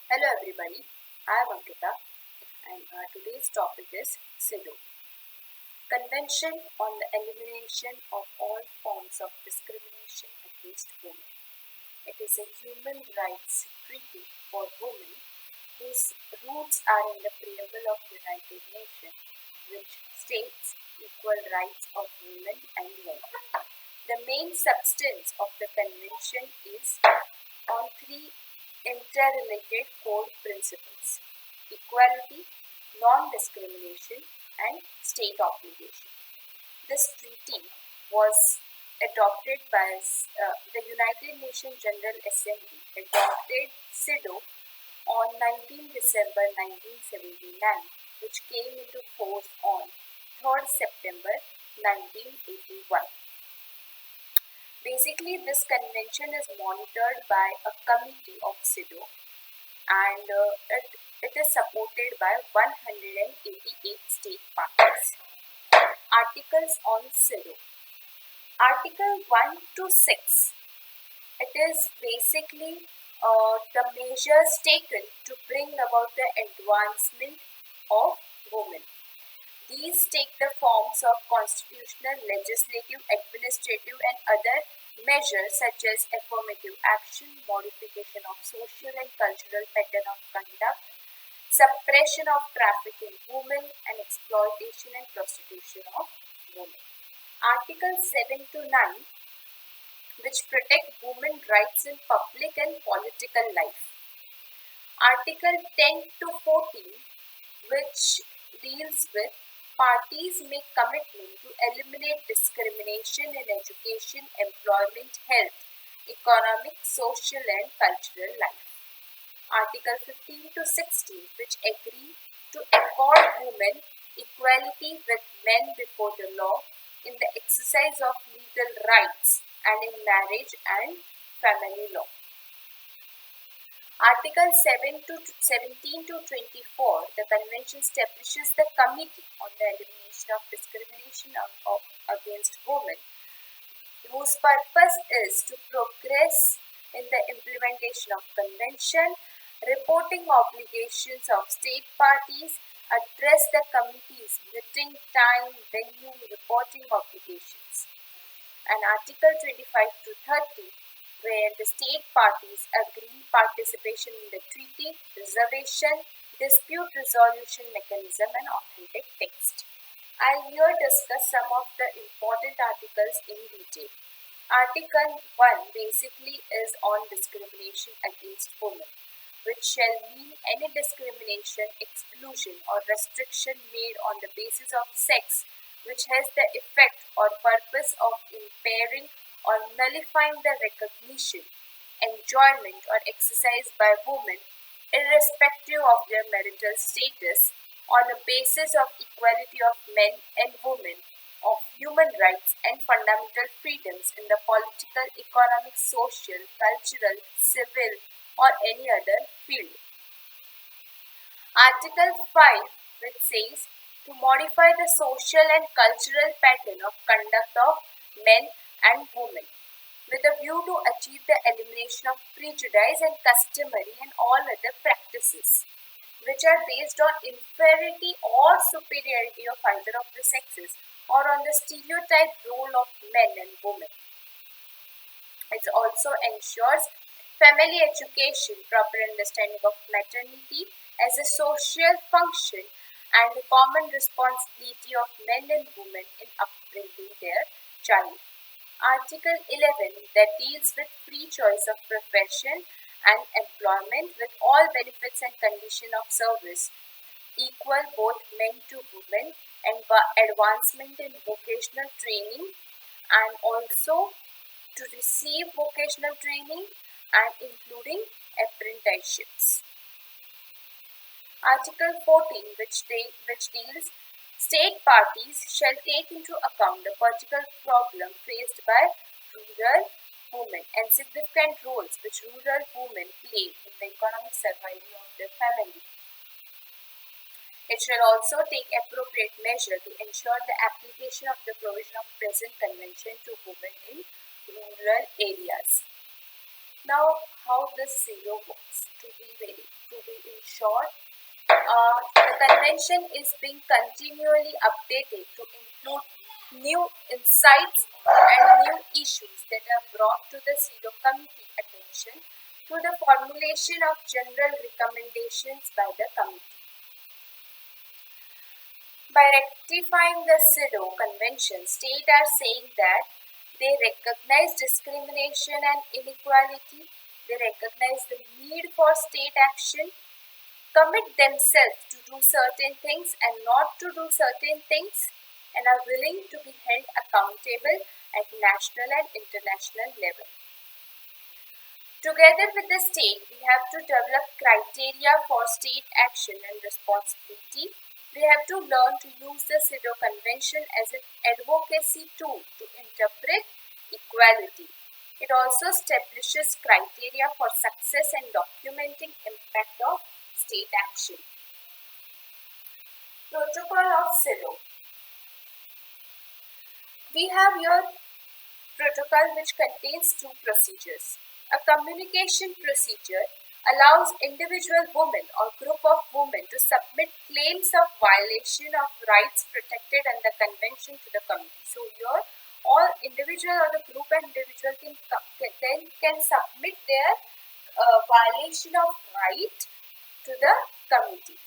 Hello everybody, I am Ankita and today's topic is Cedaw, Convention on the Elimination of All Forms of Discrimination Against Women. It is a human rights treaty for women whose roots are in the preamble of the United Nations, which states equal rights of women and men. The main substance of the convention is on three interrelated core principles: equality, non discrimination, and state obligation. This treaty was adopted by the United Nations General Assembly, adopted Cedaw on 19 December 1979, which came into force on 3rd September 1981. Basically, this convention is monitored by a committee of Cedaw and it is supported by 188 state parties. Articles on Cedaw. Article 1 to 6. It is basically the measures taken to bring about the advancement of women. These take the forms of constitutional, legislative, administrative, and other measures such as affirmative action, modification of social and cultural pattern of conduct, suppression of trafficking women, and exploitation and prostitution of women. Article 7 to 9, which protect women's rights in public and political life. Article 10 to 14, which deals with parties make commitment to eliminate discrimination in education, employment, health, economic, social, and cultural life. Article 15 to 16, which agree to accord women equality with men before the law in the exercise of legal rights and in marriage and family law. Article 17 to 24, the Convention establishes the Committee on the Elimination of Discrimination against Women, whose purpose is to progress in the implementation of Convention, reporting obligations of state parties, address the committee's meeting time, venue, reporting obligations. And Article 25 to 30, where the state parties agree participation in the treaty, reservation, dispute resolution mechanism, and authentic text. I'll here discuss some of the important articles in detail. Article 1 basically is on discrimination against women, which shall mean any discrimination, exclusion, or restriction made on the basis of sex which has the effect or purpose of impairing or nullifying the recognition, enjoyment, or exercise by women, irrespective of their marital status, on a basis of equality of men and women, of human rights and fundamental freedoms in the political, economic, social, cultural, civil, or any other field. Article 5, which says to modify the social and cultural pattern of conduct of men and women, with a view to achieve the elimination of prejudice and customary and all other practices, which are based on inferiority or superiority of either of the sexes, or on the stereotyped role of men and women. It also ensures family education, proper understanding of maternity as a social function, and the common responsibility of men and women in upbringing their child. Article 11, that deals with free choice of profession and employment with all benefits and condition of service, equal both men to women, and advancement in vocational training, and also to receive vocational training and including apprenticeships. Article 14, which deals state parties shall take into account the particular problem faced by rural women and significant roles which rural women play in the economic survival of their family. It shall also take appropriate measure to ensure the application of the provision of present convention to women in rural areas. Now, how this Cedaw works? To short, the convention is being continually updated to include new insights and new issues that are brought to the Cedaw Committee attention through the formulation of general recommendations by the committee. By rectifying the Cedaw Convention, states are saying that they recognize discrimination and inequality, they recognize the need for state action, commit themselves to do certain things and not to do certain things, and are willing to be held accountable at national and international level. Together with the state, we have to develop criteria for state action and responsibility. We have to learn to use the Cedaw Convention as an advocacy tool to interpret equality. It also establishes criteria for success and documenting impact of state action. Protocol of Cedaw. We have here protocol which contains two procedures. A communication procedure allows individual women or group of women to submit claims of violation of rights protected under the convention to the committee. So here all individual or the group and individual can submit their violation of right to the committee.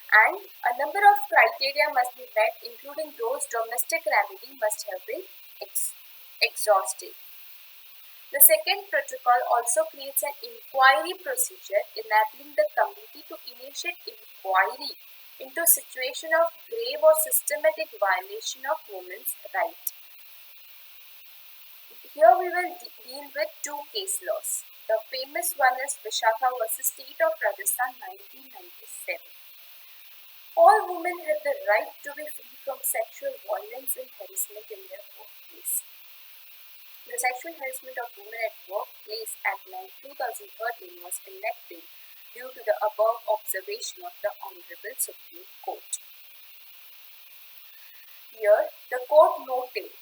And a number of criteria must be met, including those domestic remedy must have been exhausted. The second protocol also creates an inquiry procedure enabling the committee to initiate inquiry into situation of grave or systematic violation of women's rights. Here we will deal with two case laws. The famous one is Vishakha versus State of Rajasthan 1997. All women have the right to be free from sexual violence and harassment in their workplace. The Sexual Harassment of Women at Workplace Act 2013 was enacted due to the above observation of the Honorable Supreme Court. Here, the court noted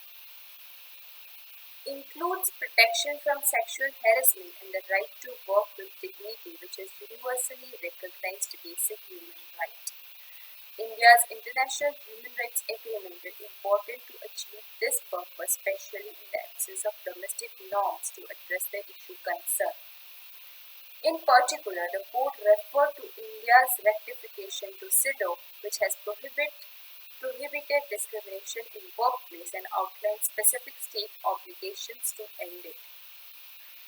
includes protection from sexual harassment and the right to work with dignity, which is universally recognized basic human right. India's International Human Rights Agreement is important to achieve this purpose, especially in the absence of domestic norms to address the issue concerned. In particular, the court referred to India's ratification to Cedaw, which has prohibited discrimination in workplace and outlined specific state obligations to end it.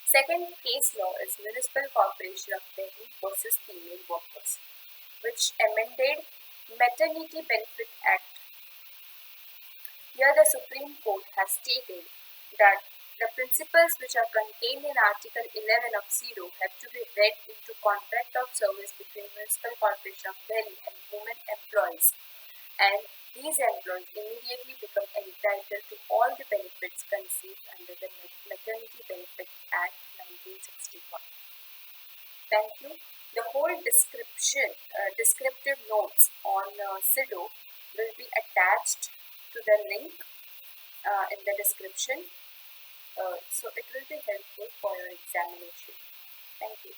Second case law is Municipal Corporation of Delhi versus Female Workers, which amended Maternity Benefit Act. Here the Supreme Court has stated that the principles which are contained in Article 11 of Cedaw have to be read into contract of service between Municipal Corporation of Delhi and women employees, and these employees immediately become entitled to all the benefits conceived under the Maternity Benefit Act 1961. Thank you. The whole descriptive notes on Cedaw will be attached to the link in the description, so it will be helpful for your examination. Thank you.